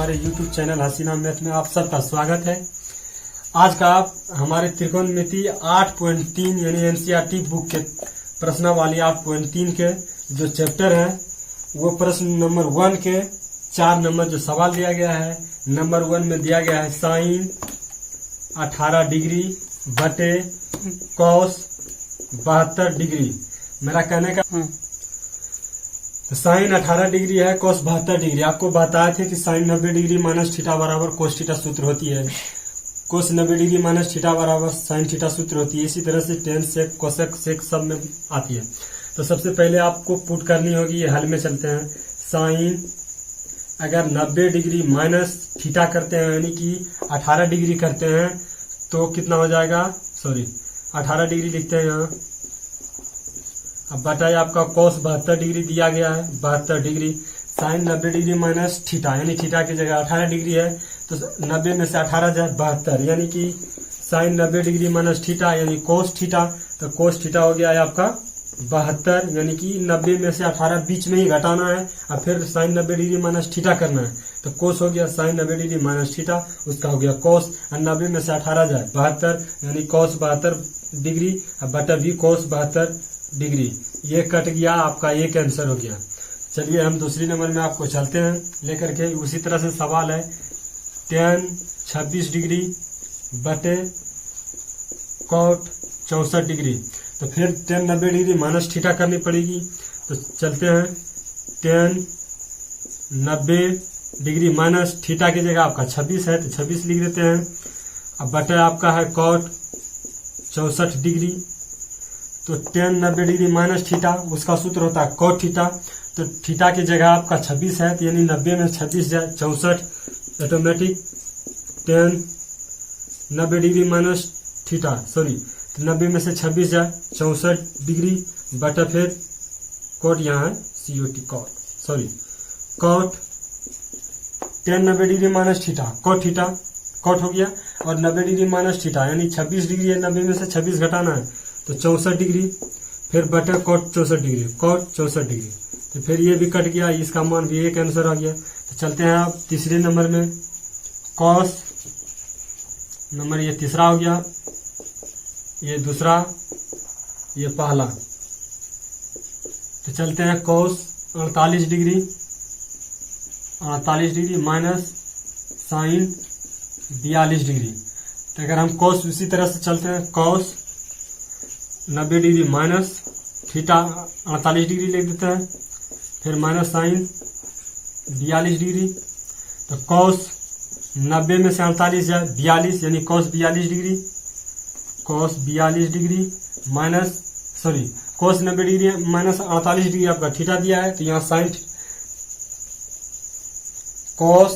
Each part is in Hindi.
हमारे YouTube चैनल हसीना मैथ में आप सबका स्वागत है। आज का हमारे त्रिकोणमिति 8.3 यानी एनसीईआरटी बुक के प्रश्नावली 8.3 के जो चैप्टर है वो प्रश्न नंबर 1 के 4 नंबर जो सवाल दिया गया है। नंबर 1 में दिया गया है साइन 18 डिग्री बटे कॉस 72 डिग्री। मेरा कहने का साइन 18 डिग्री है, कोस 72 डिग्री। आपको बताए थे कि साइन 90 डिग्री माइनस थीटा बराबर कोस थीटा सूत्र होती है। कोस 90 डिग्री माइनस थीटा बराबर साइन थीटा सूत्र होती है। इसी तरह से टेन सेक कोसेक सेक सब में आती है। तो सबसे पहले आपको पुट करनी होगी। ये हल में चलते हैं। साइन अगर 90 डिग्री माइनस थीटा करते हैं यानी कि 18 डिग्री करते हैं तो कितना हो जाएगा, 18 डिग्री लिखते हैं यहाँ। अब बताइए आपका cos 72 डिग्री दिया गया है। 72 degree sine 90 degree minus theta यानी थीटा की जगह 18 डिग्री है तो 90 में से 18 जाए 72 यानी कि साइन 90 डिग्री माइनस थीटा यानी cos थीटा। तो cos थीटा हो गया है आपका 72 यानी कि 90 में से 18 बीच में ही घटाना है और फिर साइन 90 डिग्री माइनस थीटा करना है। तो cos हो गया साइन 90 डिग्री माइनस थीटा, उसका हो गया cos और 90 में से 18 जाए 72 यानी cos 72 डिग्री और बटा भी cos 72 डिग्री। ये कट गया, आपका एक आंसर हो गया। चलिए हम दूसरी नंबर में आपको चलते हैं लेकर के। उसी तरह से सवाल है tan 26 डिग्री बटे cot 64 डिग्री। तो फिर tan 90 डिग्री माइनस थीटा करनी पड़ेगी। तो चलते हैं tan 90 डिग्री माइनस थीटा की जगह आपका 26 है तो 26 लिख देते हैं। अब बटे आपका है cot 64 डिग्री। तो tan 90 डिग्री माइनस थीटा उसका सूत्र होता है cot थीटा। तो थीटा की जगह आपका 26 है तो यानी 90 में 26 जाए 64 automatic tan 90 degree minus theta तो 90 में से 26 जाए 64 डिग्री बटा फिर cot यहाँ है cot tan 90 degree minus theta cot हो गया और 90 डिग्री माइनस थीटा यानी 26 डिग्री है, 90 में से 26 घटाना है तो 64 डिग्री फिर बटे cot 64 डिग्री। तो फिर ये भी कट गया, इसका मान भी एक आंसर आ गया। तो चलते हैं आप तीसरे नंबर में। cos नंबर ये तीसरा हो गया, ये दूसरा, ये पहला। तो चलते हैं cos 48 degree minus sine 42 degree. तो अगर हम cos उसी तरह से चलते हैं cos 90 degree minus theta 48 degree लिख देते हैं फिर माइनस साइन 42 डिग्री। तो cos 90 में से 48 जाए 42 यानी cos 42 degree minus cos 90 degree minus 48 degree आपका थीटा दिया है तो यहाँ sine cos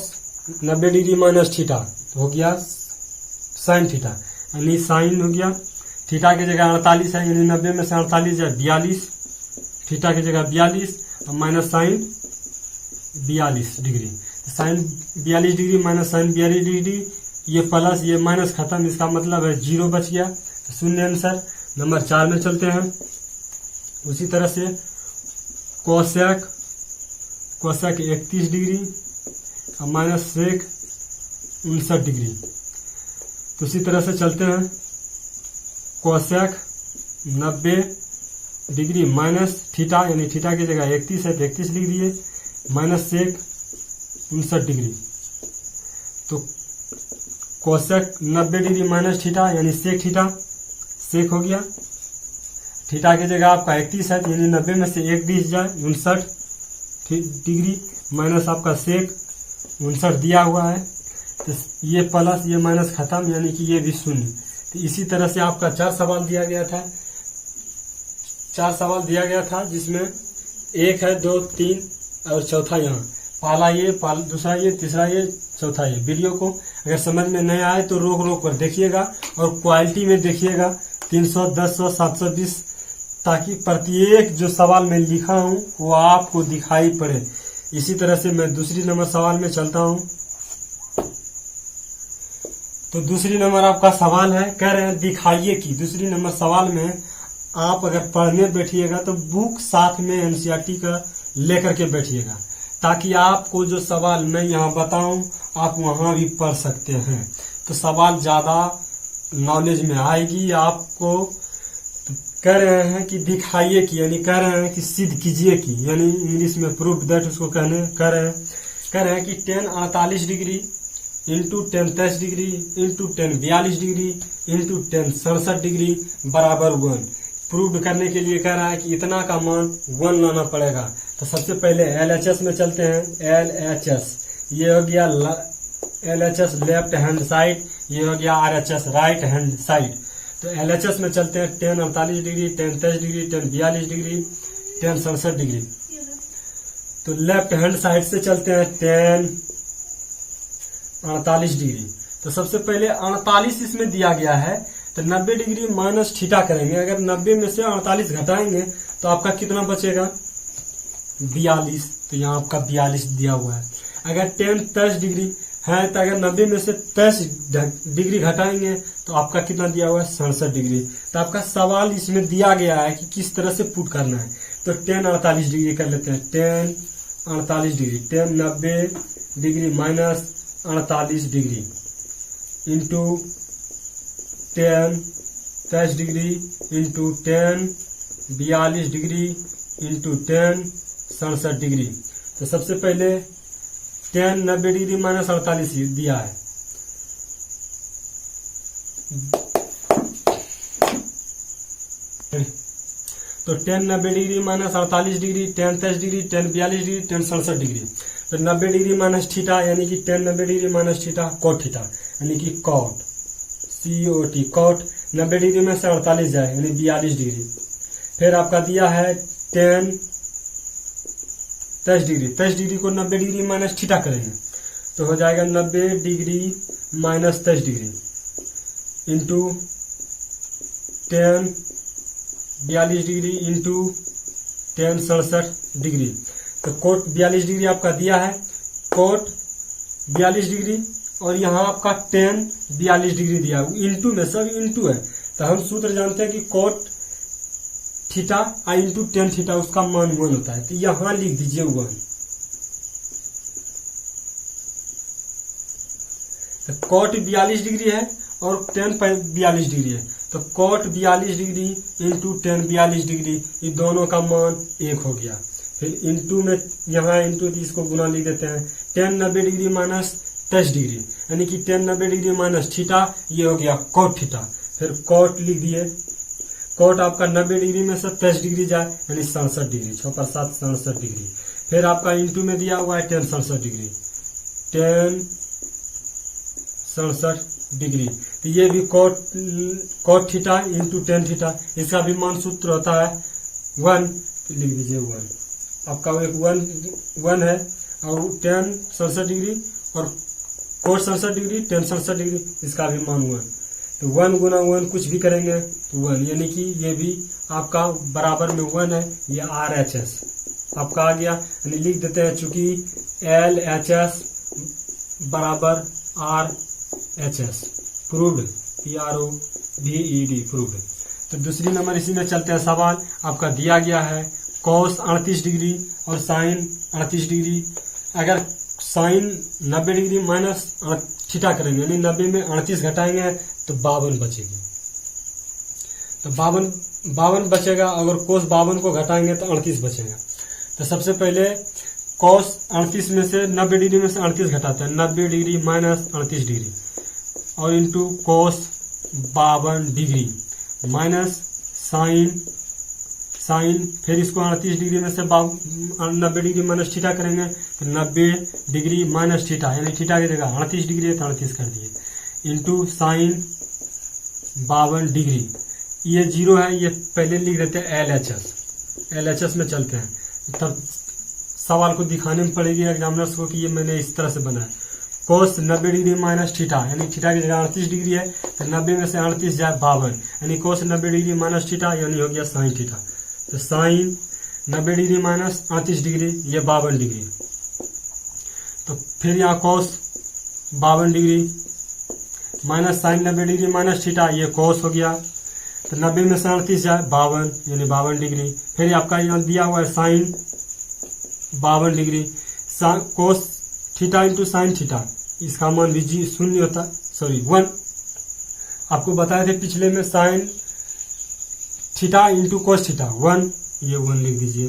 90 degree minus theta तो हो गया साइन थीटा यानी साइन हो गया थीटा की जगह 48 है यानी 90 में से 48 है 42 थीटा की जगह 42 और minus sine 42 degree. Sine 42 degree minus sine 42 degree, ये प्लस ये माइनस खत्म, इसका मतलब है 0 बच गया तो शून्य आंसर। नंबर 4 में चलते हैं। उसी तरह से कोसेक 31 डिग्री और माइनस सेक 59 डिग्री। तो उसी तरह से चलते हैं कोसेक 90 डिग्री माइनस थीटा यानी थीटा की जगह 31 है तो 31 लिख दिए माइनस सेक 59 डिग्री। तो कोसेक 90 डिग्री माइनस थीटा यानी सेक थीटा सेक हो गया। थीटा की जगह आपका 31 है यानी 90 में से 1 जाए 59 डिग्री माइनस आपका सेक 59 दिया हुआ है तो ये प्लस ये माइनस खत्म यानी कि ये भी शून्य। तो इसी तरह से आपका 4 सवाल दिया गया था जिसमें 1 है 2 3 और चौथा यहाँ। पहला ये, दूसरा ये, तीसरा ये, चौथा ये। वीडियो को अगर समझ में नहीं आए तो रोक कर देखिएगा और क्वालिटी में देखिएगा 310 720 ताकि प्रत्येक जो सवाल मैं लिखा हूँ वो आपको दिखाई पड़े। इसी तरह से मैं दूसरी नंबर सवाल में चलता हूँ। तो दूसरी नंबर आपका सवाल है, कह रहे हैं दिखाइए कि दूसरी नंबर सवाल में आप अगर पढ़ने बैठिएगा तो बुक साथ में एनसीईआरटी का लेकर के बैठिएगा ताकि आपको जो सवाल मैं यहाँ बताऊं आप वहां भी पढ़ सकते हैं, तो सवाल ज्यादा नॉलेज में आएगी आपको। कह रहे हैं कि दिखाइए कि, यानी कह रहे हैं कि सिद्ध कीजिए कि, यानी इंग्लिश में प्रूफ दैट उसको कह रहे हैं कि 10 48 degree into 10 23 degree into 10 42 degree into 10 67 degree बराबर 1। प्रूव करने के लिए कह रहा है कि इतना का मान 1 लाना पड़ेगा। तो सबसे पहले LHS में चलते हैं। LHS ये हो गया LHS लेफ्ट हैंड साइड, ये हो गया RHS राइट हैंड साइड। तो LHS में चलते हैं 10 48 डिग्री 10 23 डिग्री 10 42 डिग्री 10 67 डिग्री। तो लेफ्ट हैंड साइड से चलते हैं 10 48 डिग्री। तो सबसे पहले 48 इसमें दिया गया है, तो 90 डिग्री माइनस थीटा करेंगे। अगर 90 में से 48 घटाएंगे तो आपका कितना बचेगा 42। तो यहाँ आपका 42 दिया हुआ है। अगर 10 23 डिग्री है तो अगर 90 में से 23 डिग्री घटाएंगे तो आपका कितना दिया हुआ है 67 डिग्री। तो आपका सवाल इसमें दिया गया है कि किस तरह से पुट करना है। तो 10 48 डिग्री कर लेते हैं। 10 48 degree 10 90 degree minus 48 degree into 10 23 degree into 10 42 degree into 10 67 degree. तो सबसे पहले 10 90 डिग्री माइनस 48 दिया है। तो 10 90 degree minus 48 degree 10 23 degree 10 42 degree 10 67 degree. तो 90 डिग्री माइनस थीटा यानी कि 10 90 degree minus theta cot theta यानी कि कॉट COT कॉट 90 डिग्री में से 48 जाए यानी 42 डिग्री। फिर आपका दिया है 10 23 डिग्री 23 डिग्री को 90 डिग्री माइनस थीटा करेंगे तो हो जाएगा 90 degree minus 23 degree into 10 42 degree into 10 67 degree. तो कोट 42 डिग्री आपका दिया है, कोट 42 डिग्री और यहाँ आपका 10 42 डिग्री दिया है। इंटू में सब इंटू है तो हम सूत्र जानते हैं कि कोट थीटा आई इंटू 10 थीटा उसका मान 1 होता है। तो यहां लिख दीजिए 1। तो कोट 42 डिग्री है और 10 42 डिग्री है। तो कोट 42 डिग्री इंटू 10 42 डिग्री ये दोनों का मान 1 हो गया। फिर इंटू में यहाँ इंटू इसको गुना लिख देते हैं 10 90 डिग्री माइनस 23 डिग्री यानी कि 10 90 डिग्री माइनस थीटा ये हो गया कोट थीटा। फिर कोट लिख दिए, कोट आपका 90 डिग्री में से 23 डिग्री जाए यानी 67 डिग्री 6 पर 7 67 डिग्री। फिर आपका इंटू में दिया हुआ है 10 67 डिग्री 10 67 डिग्री। तो ये भी कोट थीटा इंटू 10 थीटा इसका भी मान सूत्र होता है 1। तो लिख दीजिए 1। आपका एक 1 है और 10 67 डिग्री और कोट 67 डिग्री 10 67 डिग्री इसका भी मान 1। तो 1 गुना 1 कुछ भी करेंगे तो 1 यानी कि ये भी आपका बराबर में 1 है। ये RHS आपका आ गया यानी लिख देते हैं चूंकि LHS बराबर RHS प्रूव्ड PROVED प्रूव्ड। तो दूसरी नंबर इसी में चलते हैं। सवाल आपका दिया गया है कॉस 38 डिग्री और साइन 38 डिग्री। अगर साइन 90 डिग्री माइनस थीटा करेंगे यानी 90 में 38 घटाएंगे तो 52 बचेगी। तो 52 बचेगा। अगर कोस 52 को घटाएंगे तो 38 बचेगा। तो सबसे पहले कोस 38 में से 90 डिग्री में से 38 घटाते हैं 90 डिग्री माइनस 38 डिग्री और into cos 52 degree minus sine फिर इसको 38 डिग्री में से 90 डिग्री माइनस थीटा करेंगे तो 90 डिग्री माइनस थीटा यानी थीटा की जगह 38 डिग्री है तो 38 कर दिए इंटू साइन 52 डिग्री। ये 0 है ये पहले लिख देते हैं LHS में चलते हैं। तब सवाल को दिखाने में पड़ेगी एग्जामिनर्स को कि ये मैंने इस तरह से बनाया। कोस 90 डिग्री माइनस थीटा यानी थीटा की जगह 38 डिग्री है तो 90 में से 38 जाए 52 यानी कोस 90 डिग्री माइनस थीटा यानी हो गया साइन थीटा। तो साइन 90 डिग्री माइनस 38 डिग्री ये 52 डिग्री। तो फिर यहाँ cos 52 degree minus sine 90 degree minus theta ये कोस हो गया। तो 90 में से 38 जाए 52 यानी 52 डिग्री। फिर आपका यहाँ दिया हुआ है sine 52 degree. Cos theta into sine theta, इसका मान भी 0 होता, 1। आपको बताए थे पिछले में sine theta into cos theta 1, ये 1 लिख दीजिए।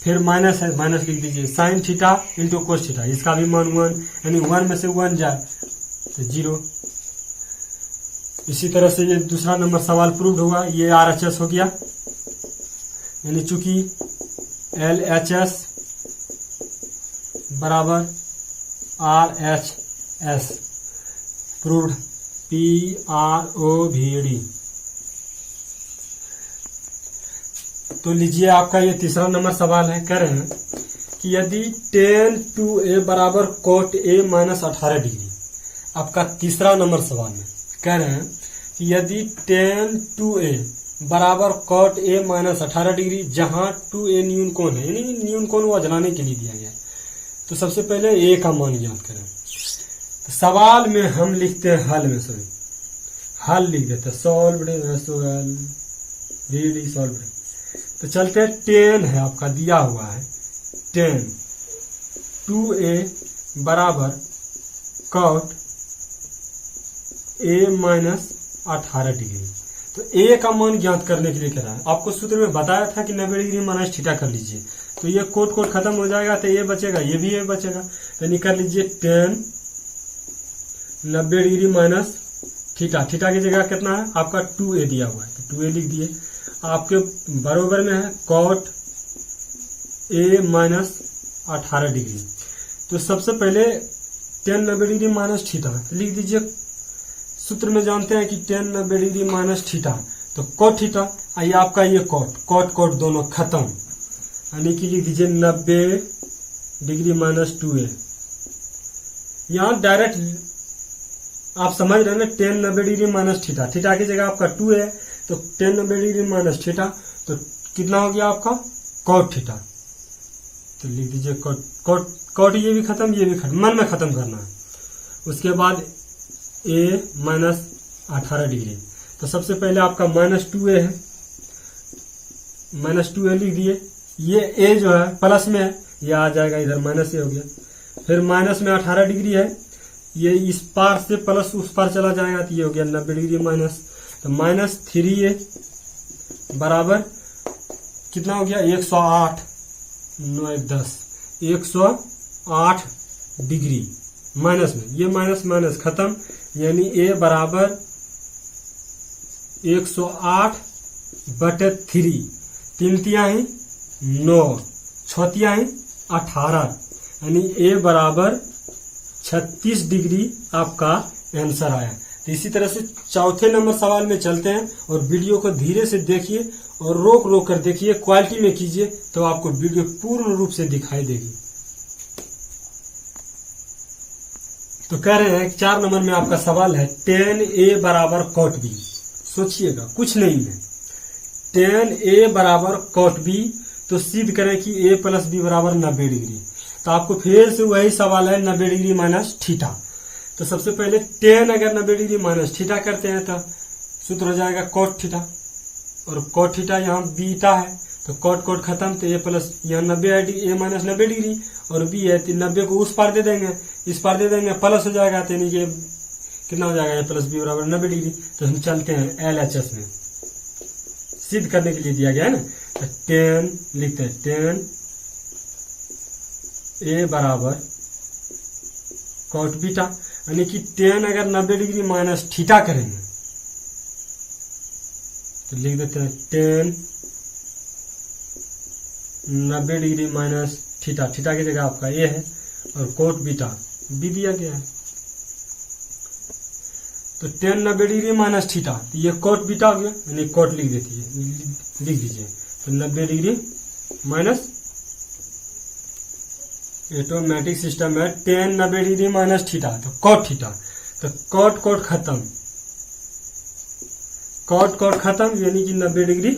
फिर माइनस है, माइनस लिख दीजिए। Sine theta into cos theta, इसका भी मान 1, यानी 1 में से 1 जाए तो 0। इसी तरह से ये दूसरा नंबर सवाल प्रूव हुआ। ये RHS हो गया, यानी चूंकि LHS बराबर RHS प्रूव्ड, PROVD। तो लीजिए आपका ये तीसरा नंबर सवाल है। कह रहे हैं कि यदि tan 2a बराबर cot a माइनस 18 डिग्री, आपका तीसरा नंबर सवाल में कह रहे हैं कि यदि tan 2a बराबर cot a माइनस 18 डिग्री, जहां 2a न्यून कोण है, यानी न्यून कोण वो जलाने के लिए दिया गया है। तो सबसे पहले a का मान ज्ञात करें। तो सवाल में हम लिखते हैं हल में, हल लिख देते हैं, सॉल्व्ड रीड सॉल्व्ड। तो चलते हैं, 10 है आपका दिया हुआ है, 10 2a बराबर cot a माइनस 18 डिग्री। तो a का मान ज्ञात करने के लिए कह रहा है। आपको सूत्र में बताया था कि 90 डिग्री माइनस थीटा कर लीजिए, तो ये कोट कोट खत्म हो जाएगा, तो ये बचेगा, ये भी ये बचेगा। तो निकाल लीजिए 10 90 डिग्री माइनस थीटा, थीटा की जगह कितना है आपका 2a दिया हुआ है, तो 2a लिख दिए। आपके बराबर में है cot a माइनस 18 डिग्री। तो सबसे पहले 10 90 डिग्री माइनस थीटा लिख दीजिए। सूत्र में जानते हैं कि 10 90 डिग्री माइनस थीटा, तो cot थीटा, आइए आपका ये cot दोनों खत्म, यानी कि लिख दीजिए 90 डिग्री माइनस 2a। यहाँ डायरेक्ट आप समझ रहे हैं ना, 10 90 डिग्री माइनस थीटा, थीटा की जगह आपका 2 है, तो 10 90 डिग्री माइनस थीटा, तो कितना हो गया आपका cot थीटा। तो लिख दीजिए cot ये भी खत्म, ये भी खत्म, मन में खत्म करना है। उसके बाद a माइनस 18 डिग्री, तो सबसे पहले आपका माइनस 2a है, माइनस 2a लिख दिए। ये a जो है प्लस में है, ये आ जाएगा इधर, माइनस a हो गया। फिर माइनस में 18 डिग्री है, ये इस पार से प्लस उस पार चला जाएगा, तो ये हो गया 90 डिग्री माइनस। तो माइनस 3a बराबर कितना हो गया 108, 9 10 108 डिग्री माइनस में, ये माइनस माइनस खत्म, यानी a बराबर 108/3, 3 तिहाई 9, 6 तिहाई 18, यानी a बराबर 36 डिग्री आपका आंसर आया। तो इसी तरह से चौथे नंबर सवाल में चलते हैं, और वीडियो को धीरे से देखिए और रोक रोक कर देखिए, क्वालिटी में कीजिए, तो आपको वीडियो पूर्ण रूप से दिखाई देगी। तो कह रहे हैं 4 नंबर में आपका सवाल है 10a बराबर cot b। सोचिएगा, कुछ नहीं है, 10a बराबर cot b, तो सिद्ध करें कि a प्लस b बराबर 90 डिग्री। तो आपको फिर से वही सवाल है 90 डिग्री माइनस थीटा। तो सबसे पहले 10 अगर 90 डिग्री माइनस थीटा करते हैं तो सूत्र हो जाएगा cot थीटा, और cot थीटा यहाँ बीटा है, तो cot खत्म, तो a प्लस यहाँ 90 a माइनस 90 डिग्री और b है, तो 90 को उस पार दे देंगे, इस पार दे देंगे, प्लस हो जाएगा, तो यानी कि कितना हो जाएगा a प्लस b बराबर 90 डिग्री। तो हम चलते हैं LHS में, सिद्ध करने के लिए दिया गया है ना। तो 10 लिखते हैं, 10 a बराबर cot बीटा, यानी कि 10 अगर 90 डिग्री माइनस थीटा करेंगे तो लिख देते हैं 10 90 डिग्री माइनस थीटा, थीटा की जगह आपका a है, और cot बीटा b दिया गया है। तो 10 90 डिग्री माइनस थीटा, तो ये cot बीटा हो गया, यानी cot लिख दीजिए। तो 90 डिग्री माइनस, ऑटोमेटिक सिस्टम है, 10 90 डिग्री माइनस थीटा, तो cot थीटा, तो cot खत्म, cot खत्म, यानी कि 90 डिग्री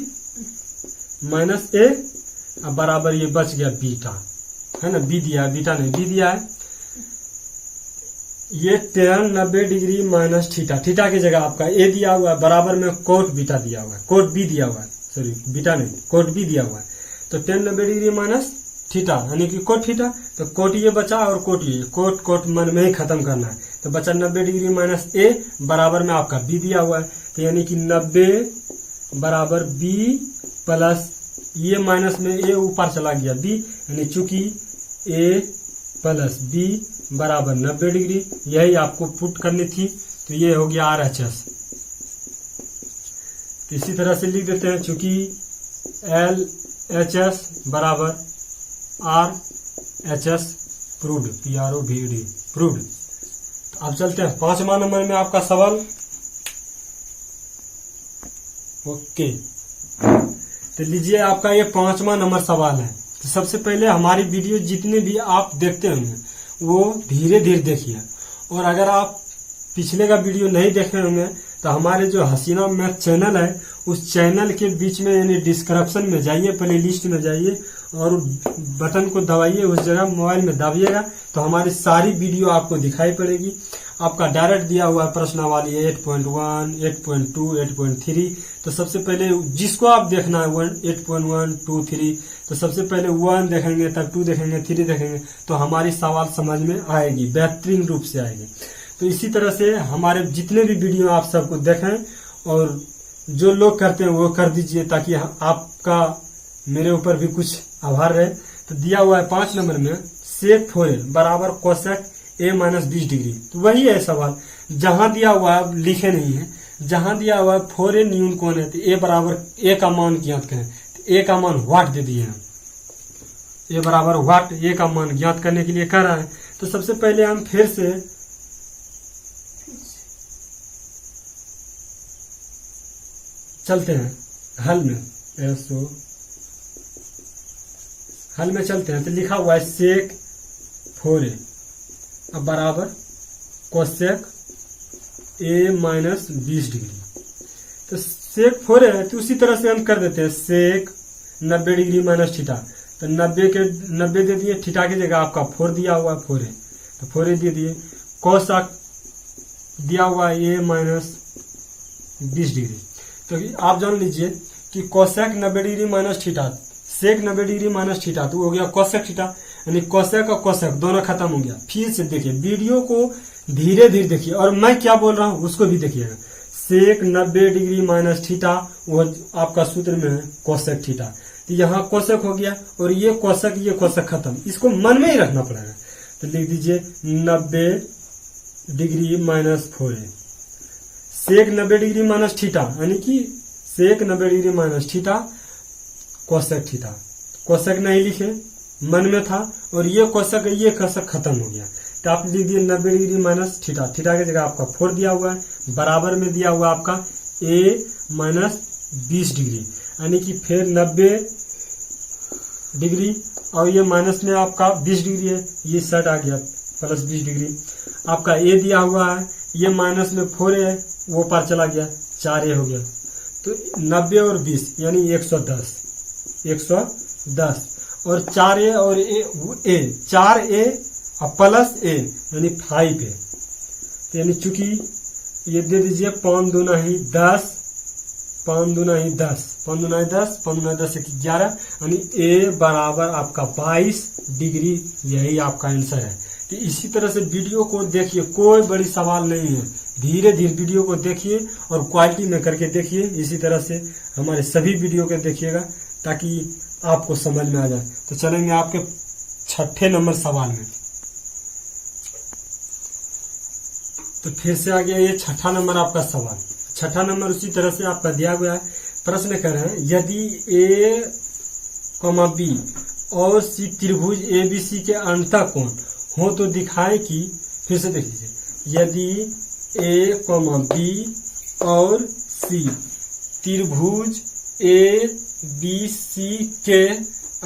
माइनस a बराबर ये बच गया बीटा, है ना, b दिया है, बीटा नहीं b दिया है। ये 10 90 डिग्री माइनस थीटा, थीटा की जगह आपका a दिया हुआ है, बराबर में cot बीटा दिया हुआ है, cot b दिया हुआ है, सॉरी बीटा नहीं cot b दिया हुआ है। तो 10 90 डिग्री माइनस थीटा यानी कि कोट थीटा, तो कोट ये बचा और कोट ये, कोट कोट मन में ही खत्म करना है। तो बचा 90 डिग्री माइनस ए बराबर में आपका बी दिया हुआ है, तो यानी कि 90 बराबर बी प्लस ये माइनस में ए ऊपर चला गया बी, यानी चूंकि ए प्लस बी बराबर 90 डिग्री, यही आपको पुट करनी थी। तो ये हो गया RHS। तो इसी तरह से लिख देते हैं, चूंकि LHS बराबर RHS प्रूव्ड, PROVD प्रूव्ड। तो अब चलते हैं 5वां नंबर में आपका सवाल। ओके, तो लीजिए आपका ये 5वां नंबर सवाल है। तो सबसे पहले हमारी वीडियो जितने भी आप देखते होंगे वो धीरे धीरे देखिए, और अगर आप पिछले का वीडियो नहीं देखे होंगे तो हमारे जो हसीना मैथ चैनल है उस चैनल के बीच में यानी डिस्क्रिप्शन में जाइए, प्ले लिस्ट में जाइए और बटन को दबाइए, उस जगह मोबाइल में दबाइएगा तो हमारी सारी वीडियो आपको दिखाई पड़ेगी। आपका डायरेक्ट दिया हुआ है प्रश्नावली 8.1, 8.2, 8.3। तो सबसे पहले जिसको आप देखना है 8.1, 2, 3, तो सबसे पहले 1 देखेंगे, तब 2 देखेंगे, 3 देखेंगे, तो हमारी सवाल समझ में आएगी, बेहतरीन रूप से आएगी। तो इसी तरह से हमारे जितने भी वीडियो आप सबको देखें, और जो लोग करते हैं वो कर दीजिए ताकि आपका मेरे ऊपर भी कुछ आभार रहे। तो दिया हुआ है 5 नंबर में सेक 4a बराबर कोसेक a माइनस 20 डिग्री। तो वही है सवाल, जहां दिया हुआ है लिखे नहीं है, जहां दिया हुआ है 4a न्यून कौन है, तो a बराबर a का मान ज्ञात करें। तो a का मान वाट दे दिए हैं, a बराबर वाट, a का मान ज्ञात करने के लिए कह रहा है। तो सबसे पहले हम फिर से चलते हैं हल में, हल में चलते हैं। तो लिखा हुआ है सेक 4a अब बराबर कोसेक a माइनस 20 डिग्री। तो सेक 4a है, तो उसी तरह से हम कर देते हैं सेक 90 डिग्री माइनस थीटा। तो 90 दे दिए, थीटा की जगह आपका 4 दिया हुआ है 4a, तो 4a दे दिए। कोसेक दिया हुआ है a माइनस 20 डिग्री। तो आप जान लीजिए कि कोसेक 90 डिग्री माइनस थीटा, सेक 90 डिग्री माइनस थीटा, तो हो गया कोसेक थीटा, यानी कोसेक और कोसेक दोनों खत्म हो गया। फिर से देखिए, वीडियो को धीरे धीरे देखिए और मैं क्या बोल रहा हूं उसको भी देखिएगा। सेक 90 डिग्री माइनस थीटा वो आपका सूत्र में है कोसेक थीटा, तो यहाँ कोसेक हो गया और ये कोसेक खत्म, इसको मन में ही रखना पड़ेगा। तो लिख दीजिए 90 डिग्री माइनस 4a सेक 90 डिग्री माइनस थीटा, यानी कि सेक 90 degree minus theta cosec theta. Cosec नहीं लिखे, मन में था, और ये कोसेक खत्म हो गया। तो आप लिख दिए 90 डिग्री माइनस थीटा, थीटा की जगह आपका 4 दिया हुआ है, बराबर में दिया हुआ आपका a माइनस 20 डिग्री, यानी कि फिर 90 डिग्री और ये माइनस में आपका 20 डिग्री है, ये सेट आ गया प्लस 20 डिग्री। आपका a दिया हुआ है, ये माइनस में 4a है, वो पार चला गया, 4a हो गया। तो 90 और 20 यानी 110 और 4a और a 4a और प्लस a यानी 5a। तो यानी चूंकि ये दे दीजिए 5 दूना ही 10, 5 दूना ही 10, 5 दूना ही 10, 5 दूना 10 11, यानी a बराबर आपका 22 डिग्री, यही आपका आंसर है। तो इसी तरह से वीडियो को देखिए, कोई बड़ी सवाल नहीं है, धीरे धीरे वीडियो को देखिए और क्वालिटी में करके देखिए। इसी तरह से हमारे सभी वीडियो को देखिएगा ताकि आपको समझ में आ जाए। तो चलेंगे आपके 6ठे नंबर सवाल में। तो फिर से आ गया ये 6ठा नंबर आपका सवाल। 6ठा नंबर उसी तरह से आपका दिया गया है। प्रश्न कर रहे हैं, यदि a, b और c त्रिभुज ABC के अंतःकोण हो तो दिखाए कि, फिर से देख लीजिए, यदि a, b और c त्रिभुज ABC के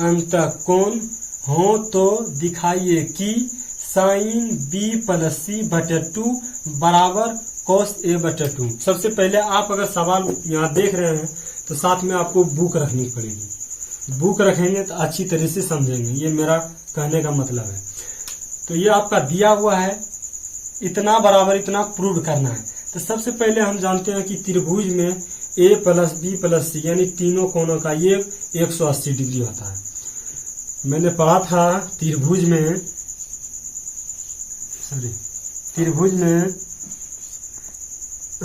अंतःकोण हो तो दिखाइए कि साइन b प्लस c बटे 2 बराबर कॉस a बटे 2। सबसे पहले आप अगर सवाल यहाँ देख रहे हैं तो साथ में आपको बुक रखनी पड़ेगी, बुक रखेंगे तो अच्छी तरह से समझेंगे, ये मेरा कहने का मतलब है। तो ये आपका दिया हुआ है, इतना बराबर इतना प्रूव करना है। तो सबसे पहले हम जानते हैं कि त्रिभुज में a plus b plus c यानी तीनों कोणों का ये 180 डिग्री होता है। मैंने पढ़ा था त्रिभुज में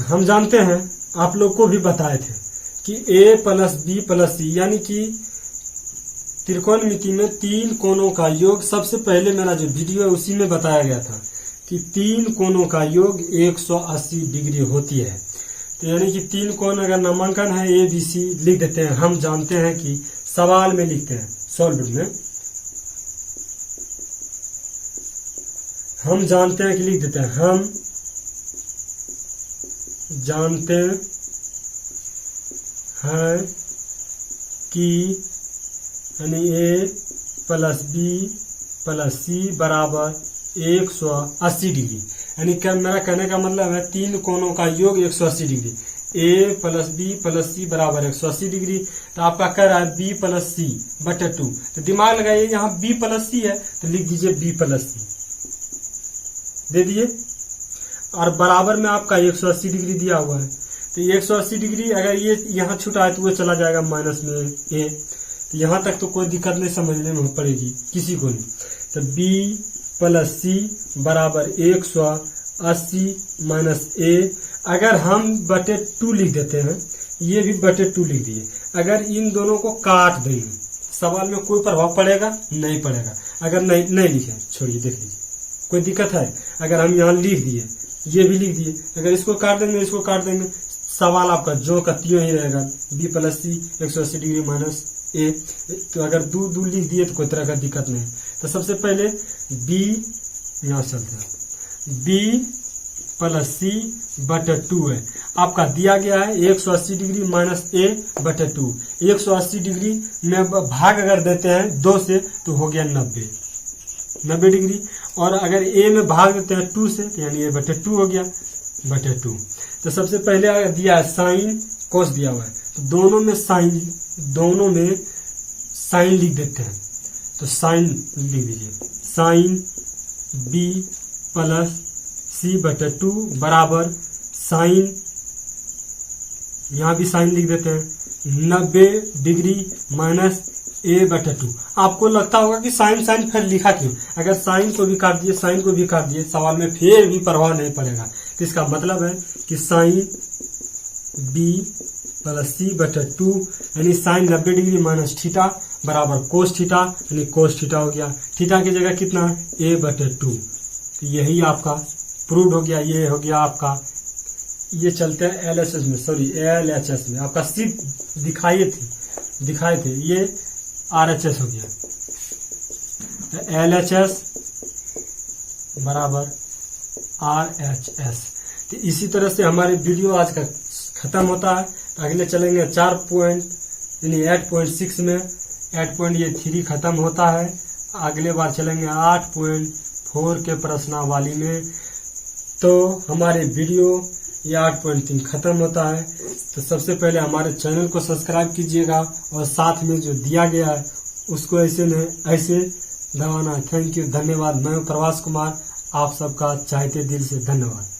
हम जानते हैं, आप लोग को भी बताए थे कि a प्लस बी प्लस सी यानी कि त्रिकोणमिति में तीन कोणों का योग, सबसे पहले मेरा जो वीडियो है उसी में बताया गया था कि तीन कोणों का योग 180 डिग्री होती है। तो यानी कि तीन कोण अगर नामांकन है ए बी सी लिख देते हैं। हम जानते हैं कि सवाल में लिखते हैं, सॉल्व में हम जानते हैं कि लिख देते हैं, हम जानते हैं कि यानी ए प्लस बी प्लस सी बराबर 180 डिग्री। यानी क्या मेरा कहने का मतलब है तीन कोणों का योग 180 डिग्री। ए प्लस बी प्लस सी बराबर 180 डिग्री। तो आपका कह रहा है बी प्लस सी बटे 2। तो दिमाग लगाइए, यहाँ बी प्लस सी है तो लिख दीजिए बी प्लस सी दे दिए, और बराबर में आपका 180 डिग्री दिया हुआ है। तो 180 डिग्री अगर ये यहाँ छुटा है तो वो चला जाएगा माइनस में ए। तो यहाँ तक तो कोई दिक्कत नहीं समझने में पड़ेगी किसी को नहीं। तो बी प्लस सी बराबर 180 माइनस ए। अगर हम बटे 2 लिख देते हैं, ये भी बटे 2 लिख दिए। अगर इन दोनों को काट देंगे, सवाल में कोई प्रभाव पड़ेगा नहीं पड़ेगा। अगर नहीं लिखे, छोड़िए, देख लीजिए, कोई दिक्कत है। अगर हम यहाँ लिख दिए, ये भी लिख दिए, अगर इसको काट देंगे इसको काट देंगे, सवाल आपका जो का त्यों ही रहेगा। बी प्लस सी 180 डिग्री माइनस ए। तो अगर दो लिख दिए तो कोई तरह का दिक्कत नहीं। तो सबसे पहले बी, यहाँ चलते हैं, बी प्लस सी बटे 2 है आपका दिया गया है 180 डिग्री माइनस ए बटे 2। 180 डिग्री में भाग अगर देते हैं 2 से तो हो गया 90 डिग्री। और अगर ए में भाग देते हैं 2 से तो यानी ए बटे 2 हो गया, बटे 2। तो सबसे पहले अगर दिया है साइन कोस दिया हुआ है, तो दोनों में साइन लिख देते हैं। तो साइन लिख दीजिए, साइन बी प्लस सी बटे 2 बराबर साइन, यहाँ भी साइन लिख देते हैं 90 डिग्री माइनस ए बटे 2। आपको लगता होगा कि साइन फिर लिखा क्यों? अगर साइन को भी काट दिए, साइन को भी काट दिए, सवाल में फिर भी प्रभाव नहीं पड़ेगा। तो इसका मतलब है कि साइन बी प्लस सी बटे 2 यानी साइन 90 डिग्री माइनस थीटा बराबर कोस थीटा, यानी कोस थीटा हो गया। थीटा की जगह कितना है? ए बटे 2। तो यही आपका प्रूव हो गया। ये हो गया आपका, ये चलते हैं LHS में, सॉरी LHS में आपका सी दिखाए थे, ये RHS हो गया। तो LHS बराबर RHS। तो इसी तरह से हमारे वीडियो आज का खत्म होता है। तो अगले चलेंगे 4 पॉइंट यानी 8.6 में, 8.3 खत्म होता है। अगले बार चलेंगे 8.4 के प्रश्नावली में। तो हमारे वीडियो ये 8.3 खत्म होता है। तो सबसे पहले हमारे चैनल को सब्सक्राइब कीजिएगा और साथ में जो दिया गया है उसको ऐसे दबाना। थैंक यू, धन्यवाद। मैं प्रवास कुमार, आप सबका चाहते दिल से धन्यवाद।